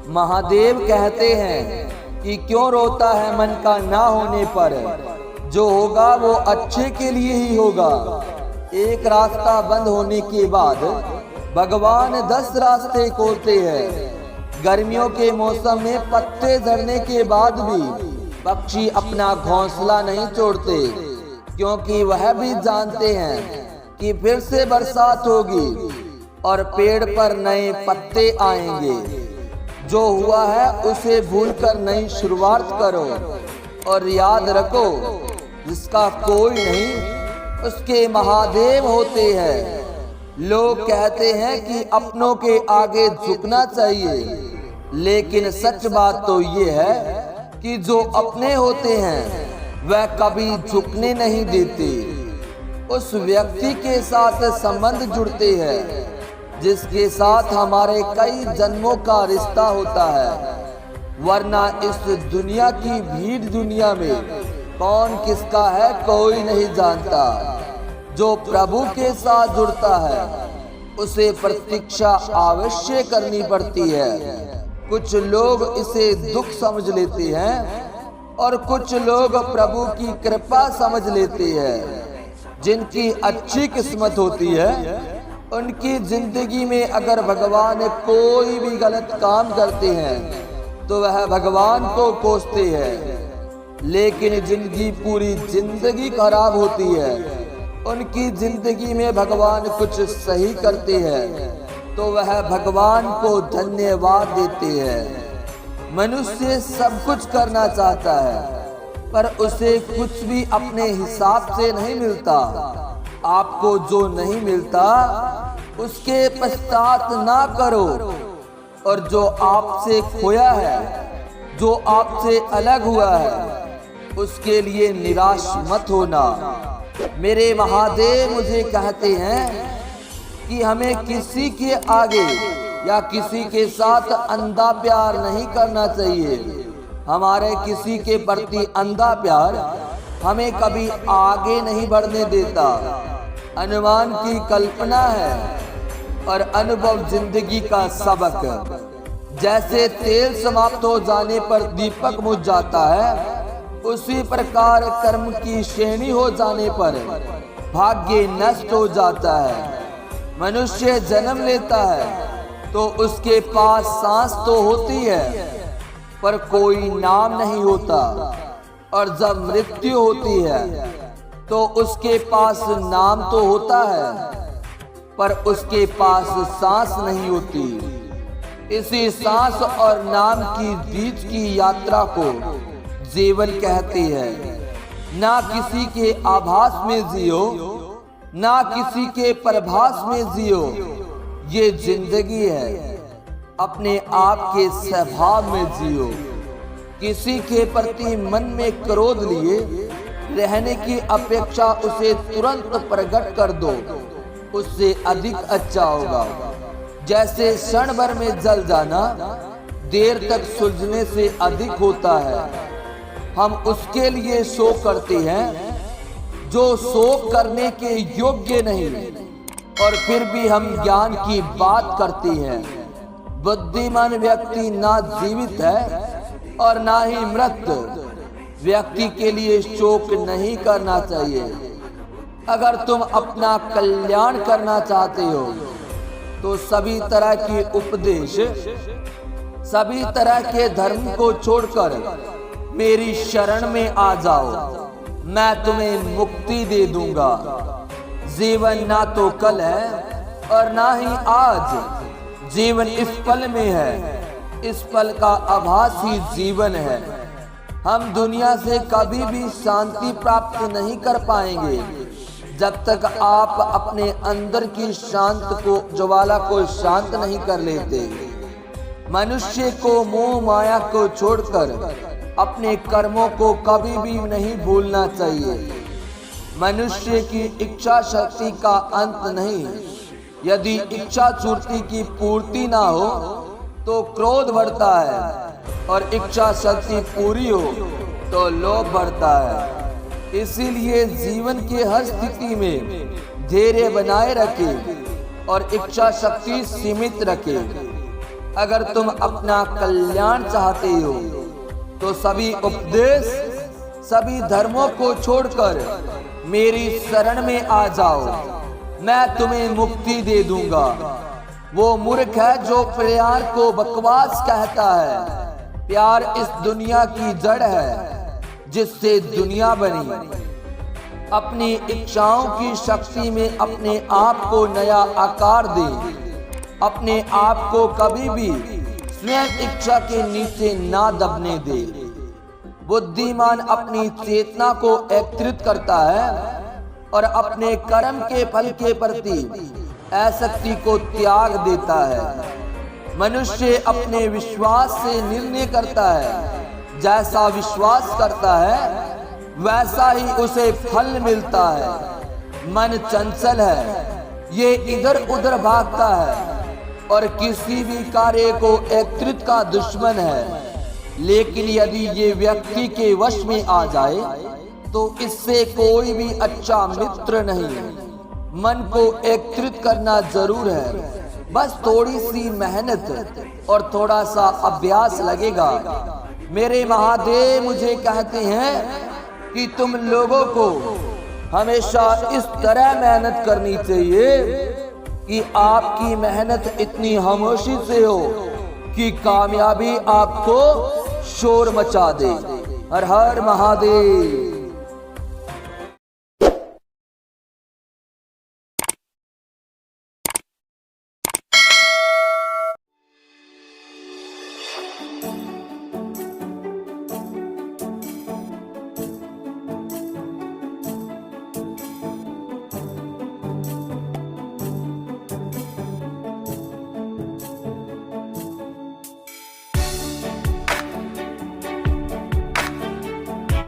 महादेव कहते हैं कि क्यों रोता है मन का ना होने पर, जो होगा वो अच्छे के लिए ही होगा। एक रास्ता बंद होने के बाद भगवान 10 रास्ते खोलते हैं। गर्मियों के मौसम में पत्ते झड़ने के बाद भी पक्षी अपना घोंसला नहीं छोड़ते, क्योंकि वह भी जानते हैं कि फिर से बरसात होगी और पेड़ पर नए पत्ते आएंगे। जो हुआ है उसे भूलकर नई शुरुआत करो और याद रखो, जिसका कोई नहीं उसके महादेव होते हैं। लोग कहते हैं कि अपनों के आगे झुकना चाहिए, लेकिन सच बात तो ये है कि जो अपने होते हैं वह कभी झुकने नहीं देते। उस व्यक्ति के साथ संबंध जुड़ते हैं जिसके साथ हमारे कई जन्मों का रिश्ता होता है, वरना इस दुनिया की भीड़ दुनिया में कौन किसका है कोई नहीं जानता। जो प्रभु के साथ जुड़ता है उसे प्रतीक्षा अवश्य करनी पड़ती है। कुछ लोग इसे दुख समझ लेते हैं और कुछ लोग प्रभु की कृपा समझ लेते हैं। जिनकी अच्छी किस्मत होती है उनकी जिंदगी में अगर भगवान कोई भी गलत काम करते हैं तो वह भगवान को कोसते हैं, लेकिन जिनकी पूरी जिंदगी खराब होती है उनकी जिंदगी में भगवान कुछ सही करते हैं तो वह भगवान को धन्यवाद देते हैं। मनुष्य सब कुछ करना चाहता है पर उसे कुछ भी अपने हिसाब से नहीं मिलता। आपको जो नहीं मिलता उसके पश्चात ना करो, और जो आपसे खोया है, जो आपसे अलग हुआ है, उसके लिए निराश मत होना। मेरे महादेव मुझे कहते हैं कि हमें किसी के आगे या किसी के साथ अंधा प्यार नहीं करना चाहिए। हमारे किसी के प्रति अंधा प्यार हमें कभी आगे नहीं बढ़ने देता। अनुमान की कल्पना है और अनुभव जिंदगी का सबक। जैसे तेल समाप्त हो जाने पर दीपक बुझ जाता है, उसी प्रकार कर्म की श्रेणी हो जाने पर भाग्य नष्ट हो जाता है। मनुष्य जन्म लेता है तो उसके पास सांस तो होती है पर कोई नाम नहीं होता, और जब मृत्यु होती है तो उसके पास नाम तो होता है पर उसके पास सांस नहीं होती। इसी सांस और नाम की बीच की यात्रा को जीवन कहते हैं। ना किसी के आभास में जियो, ना किसी के प्रभास में जियो। ये जिंदगी है, अपने आप के स्वभाव में जियो। किसी के प्रति मन में क्रोध लिए रहने की अपेक्षा उसे तुरंत प्रकट कर दो, उससे अधिक अच्छा होगा। जैसे क्षण भर में जल जाना देर तक सुलझने से अधिक होता है। हम उसके लिए शोक करते हैं जो शोक करने के योग्य नहीं, और फिर भी हम ज्ञान की बात करते हैं। बुद्धिमान व्यक्ति ना जीवित है और ना ही मृत। व्यक्ति के लिए शोक नहीं करना चाहिए। अगर तुम अपना कल्याण करना चाहते हो तो सभी तरह के उपदेश, सभी तरह के धर्म को छोड़कर मेरी शरण में आ जाओ। मैं तुम्हें मुक्ति दे दूंगा। जीवन ना तो कल है और ना ही आज। जीवन इस पल में है, इस पल का आभास ही जीवन है। हम दुनिया से कभी भी शांति प्राप्त नहीं कर पाएंगे जब तक आप अपने अंदर की शांत को ज्वाला को शांत नहीं कर लेते। मनुष्य को मोह माया को छोड़कर अपने कर्मों को कभी भी नहीं भूलना चाहिए। मनुष्य की इच्छा शक्ति का अंत नहीं। यदि इच्छा शक्ति की पूर्ति ना हो तो क्रोध बढ़ता है, और इच्छा शक्ति पूरी हो तो लोभ बढ़ता है। इसीलिए जीवन के हर स्थिति में धैर्य बनाए रखें और इच्छा शक्ति सीमित रखें। अगर तुम अपना कल्याण चाहते हो तो सभी उपदेश, सभी धर्मों को छोड़कर मेरी शरण में आ जाओ, मैं तुम्हें मुक्ति दे दूंगा। वो मूर्ख है जो प्यार को बकवास कहता है। प्यार इस दुनिया की जड़ है जिससे दुनिया बनी। अपनी इच्छाओं की शक्ति में अपने आप को नया आकार दे। अपने आप को कभी भी स्वयं इच्छा के नीचे ना दबने दे। बुद्धिमान अपनी चेतना को एकत्रित करता है और अपने कर्म के फल के प्रति आसक्ति को त्याग देता है। मनुष्य अपने विश्वास से निर्णय करता है। जैसा विश्वास करता है वैसा ही उसे फल मिलता है। मन चंचल है, ये इधर उधर भागता है और किसी भी कार्य को एकत्रित का दुश्मन है। लेकिन यदि ये व्यक्ति के वश में आ जाए तो इससे कोई भी अच्छा मित्र नहीं। मन को एकत्रित करना जरूर है, बस थोड़ी सी मेहनत और थोड़ा सा अभ्यास लगेगा। मेरे महादेव मुझे कहते हैं कि तुम लोगों को हमेशा इस तरह मेहनत करनी चाहिए कि आपकी मेहनत इतनी खामोशी से हो कि कामयाबी आपको शोर मचा दे। हर हर महादेव।